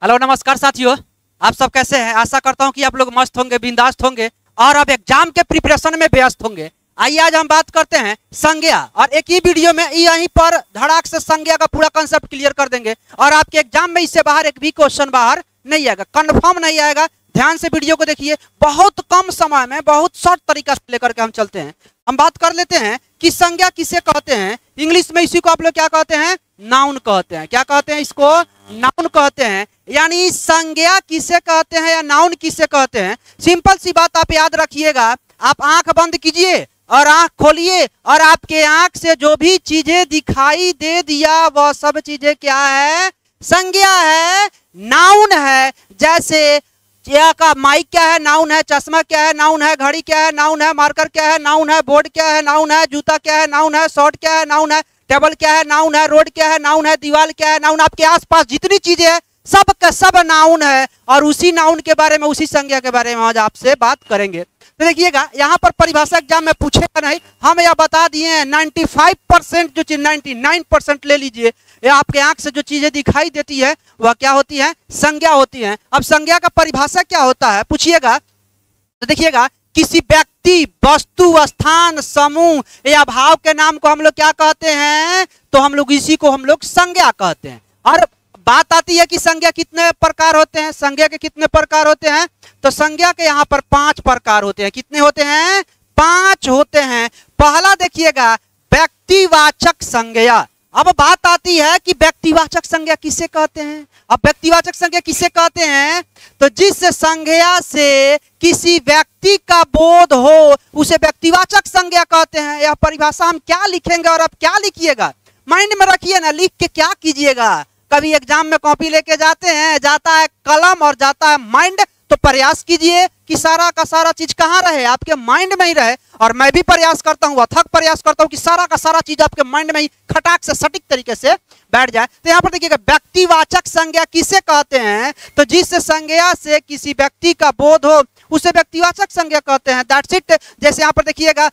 Hello नमस्कार साथियों, आप सब कैसे हैं। आशा करता हूं कि आप लोग मस्त होंगे, बिंदास्त होंगे और अब एग्जाम के प्रिपरेशन में व्यस्त होंगे। आइए आज हम बात करते हैं संज्ञा, और एक ही वीडियो में यहीं पर धड़ाक से संज्ञा का पूरा कंसेप्ट क्लियर कर देंगे और आपके एग्जाम में इससे बाहर एक भी क्वेश्चन बाहर नहीं आएगा, कंफर्म नहीं आएगा। ध्यान से वीडियो को देखिए, बहुत कम समय में बहुत शॉर्ट तरीका से लेकर के हम चलते हैं। हम बात कर लेते हैं कि संज्ञा किसे कहते हैं। इंग्लिश में इसी को आप लोग क्या कहते हैं, नाउन कहते हैं। क्या कहते हैं, इसको नाउन कहते हैं। यानी संज्ञा किसे कहते हैं या नाउन किसे कहते हैं। सिंपल सी बात आप याद रखिएगा। आप आंख बंद कीजिए और आंख खोलिए और आपके आंख से जो भी चीजें दिखाई दे दिया वह सब चीजें क्या है, संज्ञा है, नाउन है। जैसे क्या का माइक क्या है, नाउन है। चश्मा क्या है, नाउन है। घड़ी क्या है, नाउन है। मार्कर क्या है, नाउन है। बोर्ड क्या है, नाउन है। जूता क्या है, नाउन है। शर्ट क्या है, नाउन है। टेबल क्या है, नाउन है। रोड क्या है, नाउन है। दीवार क्या है, नाउन। आपके आसपास जितनी चीजें हैं सब का सब नाउन है और उसी नाउन के बारे में, उसी संज्ञा के बारे में आज आपसे बात करेंगे। तो देखिएगा, यहाँ पर परिभाषा एग्जाम में पूछेगा नहीं, हम यह बता दिए हैं। 95% जो चीज, 99% ले लीजिए, यह आपके आंख से जो चीजें दिखाई देती है वह क्या होती है, संज्ञा होती है। अब संज्ञा का परिभाषा क्या होता है पूछिएगा तो देखिएगा, किसी व्यक्ति, वस्तु, स्थान, समूह या भाव के नाम को हम लोग क्या कहते हैं, तो हम लोग इसी को हम लोग संज्ञा कहते हैं। और बात आती है कि संज्ञा कितने प्रकार होते हैं। संज्ञा के कितने प्रकार होते हैं, तो संज्ञा के यहाँ पर 5 प्रकार होते हैं। कितने होते हैं, 5 होते हैं। पहला देखिएगा, व्यक्तिवाचक संज्ञा। अब बात आती है कि व्यक्तिवाचक संज्ञा किसे कहते हैं। अब व्यक्तिवाचक संज्ञा किसे कहते हैं, तो जिस संज्ञा से किसी व्यक्ति का बोध हो उसे व्यक्तिवाचक संज्ञा कहते हैं। यह परिभाषा हम क्या लिखेंगे और आप क्या लिखिएगा, माइंड में रखिए ना, लिख के क्या कीजिएगा। कभी एग्जाम में कॉपी लेके जाते हैं, जाता है कलम और जाता है माइंड, तो प्रयास कीजिए कि सारा का सारा चीज कहाँ रहे, आपके माइंड में ही रहे। और मैं भी प्रयास करता हूँ, अथक प्रयास करता हूँ कि सारा का सारा चीज आपके माइंड में ही खटाक से सटीक तरीके से बैठ जाए। तो यहाँ पर देखिएगा, व्यक्तिवाचक संज्ञा किसे कहते हैं, तो जिस संज्ञा से किसी व्यक्ति का बोध हो उसे व्यक्तिवाचक संज्ञा कहते हैं। That's it. जैसे यहाँ पर देखिएगा,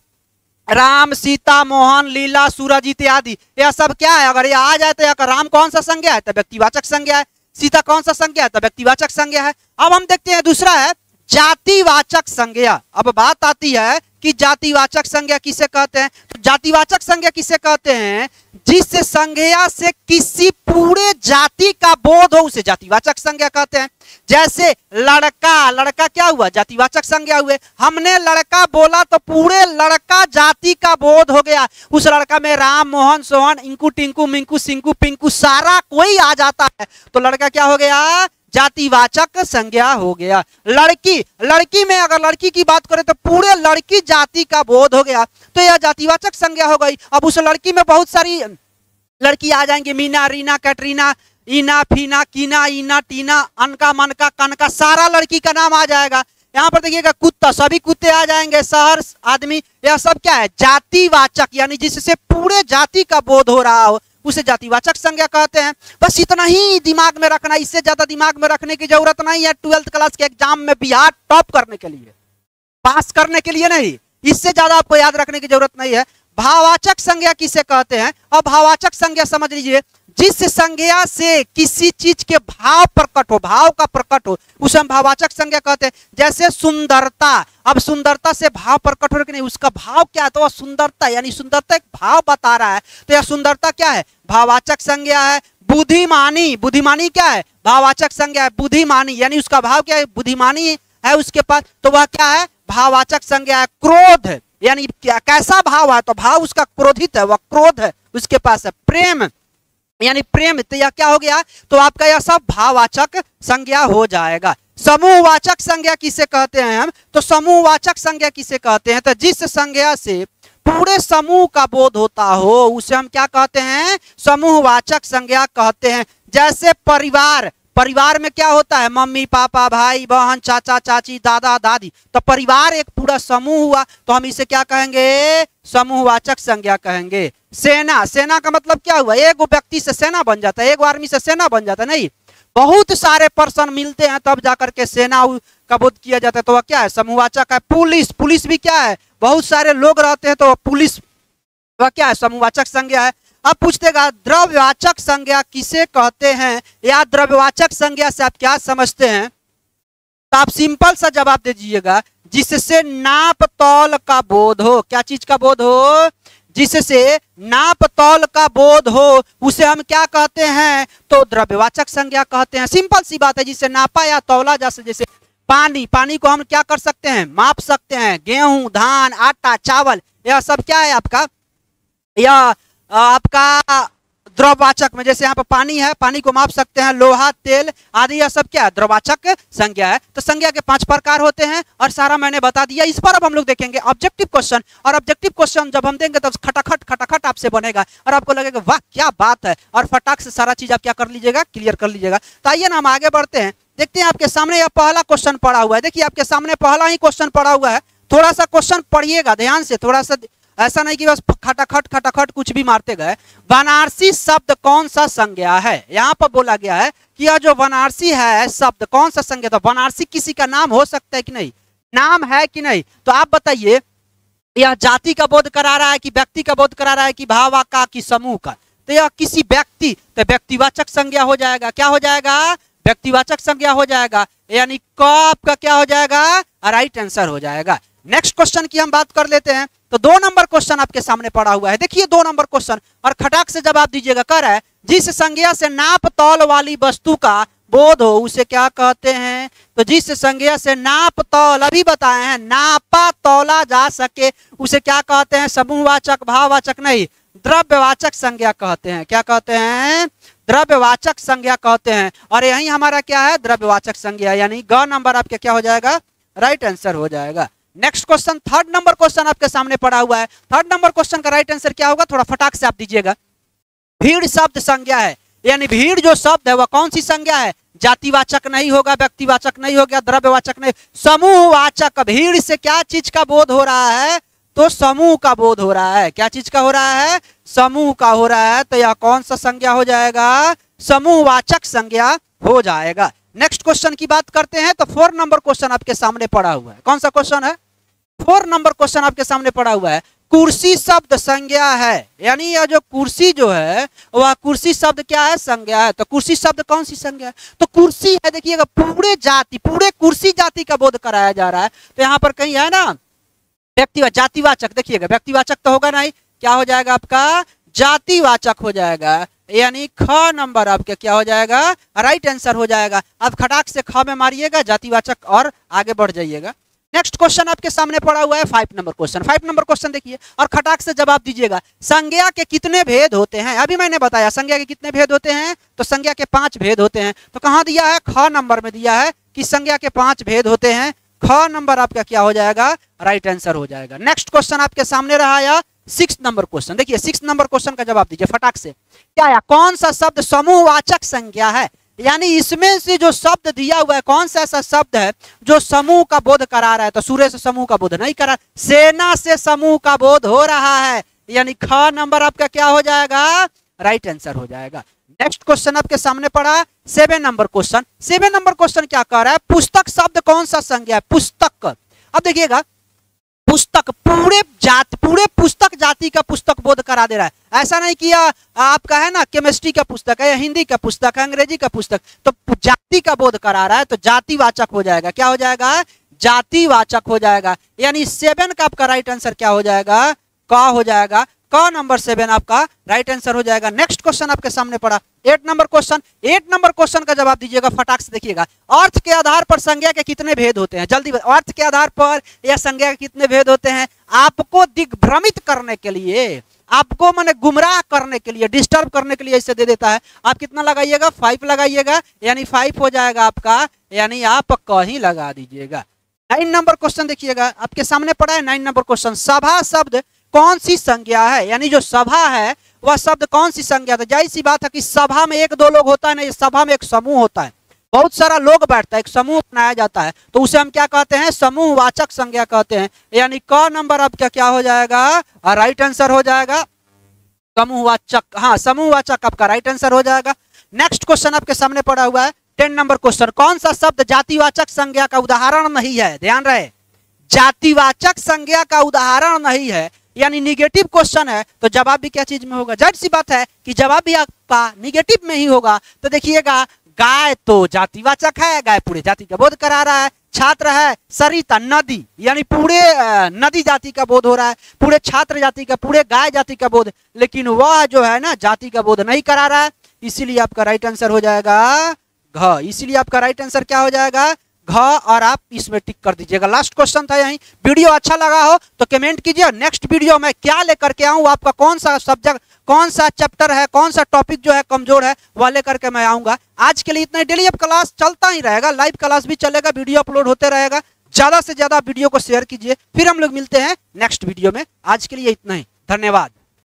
राम, सीता, मोहन, लीला, सूरज इत्यादि, यह सब क्या है, अगर ये आ जाए तो यहाँ राम कौन सा संज्ञा है, तो व्यक्तिवाचक संज्ञा है। सीता कौन सा संज्ञा है, तो व्यक्तिवाचक संज्ञा है। अब हम देखते हैं दूसरा है जातिवाचक संज्ञा। अब बात आती है कि जातिवाचक संज्ञा किसे कहते हैं, तो जातिवाचक संज्ञा किसे कहते हैं, जिस संज्ञा से किसी पूरे जाति का बोध हो उसे जातिवाचक संज्ञा कहते हैं। जैसे लड़का, लड़का क्या हुआ, जातिवाचक संज्ञा हुए। हमने लड़का बोला तो पूरे लड़का जाति का बोध हो गया। उस लड़का में राम, मोहन, सोहन, इंकू, टिंकू, मिंकू, सिंकू, पिंकू सारा कोई आ जाता है, तो लड़का क्या हो गया, जातिवाचक संज्ञा हो गया। लड़की, लड़की में अगर लड़की की बात करें तो पूरे लड़की जाति का बोध हो गया, तो यह जातिवाचक संज्ञा हो गई। अब उस लड़की में बहुत सारी लड़की आ जाएंगी, मीना, रीना, कैटरीना, ईना, फीना, कीना, ईना, टीना, अनका, मनका, कनका, सारा लड़की का नाम आ जाएगा। यहाँ पर देखिएगा, कुत्ता, सभी कुत्ते आ जाएंगे, शहर, आदमी, यह सब क्या है, जातिवाचक, यानी जिससे पूरे जाति का बोध हो रहा हो उसे जातिवाचक संज्ञा कहते हैं। बस इतना ही दिमाग में रखना, इससे ज्यादा दिमाग में रखने की जरूरत नहीं है। 12th क्लास के एग्जाम में बिहार टॉप करने के लिए, पास करने के लिए नहीं, इससे ज्यादा आपको याद रखने की जरूरत नहीं है। भाववाचक संज्ञा किसे कहते हैं, और भाववाचक संज्ञा समझ लीजिए, जिस संज्ञा से किसी चीज के भाव प्रकट हो, भाव का प्रकट हो, उसे हम भाववाचक संज्ञा कहते हैं। जैसे सुंदरता, अब सुंदरता से भाव प्रकट हो कि नहीं, उसका भाव क्या है, तो वह सुंदरता, यानी सुंदरता एक भाव बता रहा है, तो यह सुंदरता क्या है, भाववाचक संज्ञा है। बुद्धिमानी, बुद्धिमानी क्या है, भाववाचक संज्ञा है। बुद्धिमानी यानी उसका भाव क्या है, बुद्धिमानी है उसके पास, तो वह क्या है, भाववाचक संज्ञा है। क्रोध यानी क्या, कैसा भाव है, तो भाव उसका क्रोधित है, वह क्रोध है उसके पास है। प्रेम यानी प्रेम, तो यह क्या हो गया, तो आपका यह सब भाववाचक संज्ञा हो जाएगा। समूहवाचक संज्ञा किसे कहते हैं हम, तो समूहवाचक संज्ञा किसे कहते हैं, तो जिस संज्ञा से पूरे समूह का बोध होता हो उसे हम क्या कहते हैं, समूहवाचक संज्ञा कहते हैं। जैसे परिवार, परिवार में क्या होता है, मम्मी, पापा, भाई, बहन, चाचा, चाची, दादा, दादी, तो परिवार एक पूरा समूह हुआ, तो हम इसे क्या कहेंगे, समूहवाचक संज्ञा कहेंगे। सेना, सेना का मतलब क्या हुआ, एक व्यक्ति से सेना बन जाता है, एक आदमी से सेना बन जाता है, नहीं, बहुत सारे पर्सन मिलते हैं तब जाकर के सेना का बोध किया जाता है, तो वह क्या है, समूहवाचक है। पुलिस, पुलिस भी क्या है, बहुत सारे लोग रहते हैं तो पुलिस वह क्या है, समूहवाचक संज्ञा है। अब पूछतेगा द्रव्यवाचक संज्ञा किसे कहते हैं, या द्रव्यवाचक संज्ञा से आप क्या समझते हैं, तो आप सिंपल सा जवाब दे दीजिएगा, जिससे नाप तौल का बोध हो। क्या चीज का बोध हो? जिससे नाप तौल का बोध हो, उसे हम क्या कहते हैं, तो द्रव्यवाचक संज्ञा कहते हैं। सिंपल सी बात है, जिसे नापा या तौला जा सके। जैसे पानी, पानी को हम क्या कर सकते हैं, माप सकते हैं। गेहूं, धान, आटा, चावल, यह सब क्या है आपका, यह आपका द्रववाचक में। जैसे यहाँ पर पानी है, पानी को माप सकते हैं। लोहा, तेल आदि, यह सब क्या है, द्रववाचक संज्ञा है। तो संज्ञा के 5 प्रकार होते हैं और सारा मैंने बता दिया। इस पर अब हम लोग देखेंगे ऑब्जेक्टिव क्वेश्चन, और ऑब्जेक्टिव क्वेश्चन जब हम देंगे तब खटाखट खटाखट आपसे बनेगा और आपको लगेगा वाह क्या बात है, और फटाक से सारा चीज आप क्या कर लीजिएगा, क्लियर कर लीजिएगा। तो आइए ना हम आगे बढ़ते हैं, देखते हैं आपके सामने यह पहला क्वेश्चन पड़ा हुआ है। देखिए आपके सामने पहला ही क्वेश्चन पड़ा हुआ है। थोड़ा सा क्वेश्चन पढ़िएगा ध्यान से, थोड़ा सा, ऐसा नहीं कि बस खटाखट खटाखट कुछ भी मारते गए। बनारसी शब्द कौन सा संज्ञा है? यहाँ पर बोला गया है कि यह जो बनारसी है शब्द कौन सा संज्ञा। तो बनारसी किसी का नाम हो सकता है कि नहीं, नाम है कि नहीं? तो आप बताइए, यह जाति का बोध करा रहा है कि व्यक्ति का बोध करा रहा है कि भाव का कि समूह का? तो यह किसी व्यक्ति, तो व्यक्तिवाचक संज्ञा हो जाएगा। क्या हो जाएगा? व्यक्तिवाचक संज्ञा हो जाएगा, यानी क आपका क्या हो जाएगा, राइट आंसर हो जाएगा। नेक्स्ट क्वेश्चन की हम बात कर लेते हैं। तो 2 नंबर क्वेश्चन आपके सामने पड़ा हुआ है। देखिए 2 नंबर क्वेश्चन, और खटाक से जवाब दीजिएगा। कह रहा है जिस संज्ञा से नाप तौल वाली वस्तु का बोध हो उसे क्या कहते हैं? तो जिस संज्ञा से नाप तौल, अभी बताए हैं, नापा तौला जा सके, उसे क्या कहते हैं? समूहवाचक, भाववाचक नहीं, द्रव्यवाचक संज्ञा कहते हैं। क्या कहते हैं? द्रव्यवाचक संज्ञा कहते हैं। और यही हमारा क्या है, द्रव्यवाचक संज्ञा, यानी ग नंबर आपके क्या हो जाएगा, राइट आंसर हो जाएगा। Next question, 3rd number question आपके सामने पड़ा हुआ है। 3rd नंबर क्वेश्चन का राइट आंसर क्या होगा, थोड़ा फटाक से आप दीजिएगा। भीड़ शब्द संज्ञा है, यानी भीड़ जो शब्द है वह कौन सी संज्ञा है? जातिवाचक नहीं होगा, व्यक्तिवाचक नहीं होगा, द्रव्यवाचक नहीं, समूहवाचक। भीड़ से क्या चीज का बोध हो रहा है? तो समूह का बोध हो रहा है। क्या चीज का हो रहा है? समूह का हो रहा है। तो यह कौन सा संज्ञा हो जाएगा? समूहवाचक संज्ञा हो जाएगा। नेक्स्ट क्वेश्चन की बात करते हैं। तो 4 नंबर क्वेश्चन आपके सामने पड़ा हुआ है। कौन सा क्वेश्चन है? 4 नंबर क्वेश्चन आपके सामने पड़ा हुआ है। कुर्सी शब्द संज्ञा है, यानी यह जो कुर्सी जो है वह कुर्सी शब्द क्या है, संज्ञा है। तो कुर्सी शब्द कौन सी संज्ञा है? तो कुर्सी है, देखिएगा पूरे जाति, पूरे कुर्सी जाति का बोध कराया जा रहा है। तो यहाँ पर कहीं है ना व्यक्तिवाचक, जातिवाचक, देखिएगा व्यक्तिवाचक तो होगा नहीं, क्या हो जाएगा आपका, जातिवाचक हो जाएगा, यानी ख नंबर आपके क्या हो जाएगा, राइट आंसर हो जाएगा। आप खटाक से ख में मारिएगा जातिवाचक और आगे बढ़ जाइएगा। नेक्स्ट क्वेश्चन आपके सामने पड़ा हुआ है 5 नंबर क्वेश्चन। 5 नंबर क्वेश्चन देखिए और खटाक से जवाब दीजिएगा। संज्ञा के कितने भेद होते हैं? अभी मैंने बताया संज्ञा के कितने भेद होते हैं, तो संज्ञा के 5 भेद होते हैं। तो कहाँ दिया है, ख नंबर में दिया है कि संज्ञा के 5 भेद होते हैं। ख नंबर आपका क्या हो जाएगा, राइट आंसर हो जाएगा। नेक्स्ट क्वेश्चन आपके सामने रहा या 6 नंबर क्वेश्चन। देखिए 6 नंबर क्वेश्चन का जवाब दीजिए फटाक से। क्या है, कौन सा शब्द समूहवाचक संज्ञा है, यानी इसमें से जो शब्द दिया हुआ है कौन सा ऐसा शब्द है जो समूह का बोध करा रहा है? तो सूर्य से समूह का बोध नहीं करा, सेना से समूह का बोध हो रहा है, यानी ख नंबर आपका क्या हो जाएगा, राइट आंसर हो जाएगा। नेक्स्ट क्वेश्चन आपके सामने पड़ा 7 नंबर क्वेश्चन। 7 नंबर क्वेश्चन क्या कह रहा है, पुस्तक शब्द कौन सा संज्ञा है? पुस्तक। अब देखिएगा पुस्तक पूरे पुस्तक जाति का पुस्तक बोध करा दे रहा है। ऐसा नहीं कि आपका है ना केमिस्ट्री का पुस्तक है या हिंदी का पुस्तक है, अंग्रेजी का पुस्तक, तो जाति का बोध करा रहा है, तो जातिवाचक हो जाएगा। क्या हो जाएगा, जातिवाचक हो जाएगा। यानी 7 का आपका राइट आंसर क्या हो जाएगा, क हो जाएगा। क नंबर 7 आपका राइट आंसर हो जाएगा। नेक्स्ट क्वेश्चन आपके सामने पड़ा 8 नंबर क्वेश्चन। 8 नंबर क्वेश्चन का जवाब दीजिएगा फटाक से। देखिएगा अर्थ के आधार पर संज्ञा के कितने भेद होते हैं, जल्दी अर्थ के आधार पर या संज्ञा के कितने भेद होते हैं? आपको दिग्भ्रमित करने के लिए, आपको माने गुमराह करने के लिए, डिस्टर्ब करने के लिए इसे दे देता है। आप कितना लगाइएगा, 5 लगाइएगा, यानी 5 हो जाएगा आपका, यानी आप कहीं लगा दीजिएगा। 9 नंबर क्वेश्चन देखिएगा आपके सामने पड़ा है 9 नंबर क्वेश्चन। सभा शब्द कौन सी संज्ञा है, यानी जो सभा है वह शब्द कौन सी संज्ञा है? जाहिर सी बात है कि सभा में 1-2 लोग होता है नहीं, सभा में एक समूह होता है, बहुत सारा लोग बैठता है, एक समूह बनाया जाता है, तो उसे हम क्या कहते हैं, समूहवाचक संज्ञा कहते हैं। यानी क नंबर आपका क्या हो जाएगा, राइट आंसर हो जाएगा, समूहवाचक। हाँ समूहवाचक आपका राइट आंसर हो जाएगा। नेक्स्ट क्वेश्चन आपके सामने पड़ा हुआ है 10 नंबर क्वेश्चन। कौन सा शब्द जातिवाचक संज्ञा का उदाहरण नहीं है? ध्यान रहे, जातिवाचक संज्ञा का उदाहरण नहीं है, यानी निगेटिव क्वेश्चन है तो जवाब भी क्या चीज में होगा, जाहिर सी बात है कि जवाब भी आपका निगेटिव में ही होगा। तो देखिएगा, गाय तो जातिवाचक है, गाय पूरे जाति का बोध करा रहा है। छात्र है सरिता, नदी यानी पूरे नदी जाति का बोध हो रहा है, पूरे छात्र जाति का, पूरे गाय जाति का बोध, लेकिन वह जो है ना जाति का बोध नहीं करा रहा है, इसीलिए आपका राइट आंसर हो जाएगा घ। इसीलिए आपका राइट आंसर क्या हो जाएगा, घ, और आप इसमें टिक कर दीजिएगा। लास्ट क्वेश्चन था यही। वीडियो अच्छा लगा हो तो कमेंट कीजिए, नेक्स्ट वीडियो में क्या लेकर के आऊं, आपका कौन सा सब्जेक्ट, कौन सा चैप्टर है, कौन सा टॉपिक जो है कमजोर है वह लेकर के मैं आऊंगा। आज के लिए इतना ही। डेली अब क्लास चलता ही रहेगा, लाइव क्लास भी चलेगा, वीडियो अपलोड होते रहेगा। ज्यादा से ज्यादा वीडियो को शेयर कीजिए, फिर हम लोग मिलते हैं नेक्स्ट वीडियो में। आज के लिए इतना ही, धन्यवाद।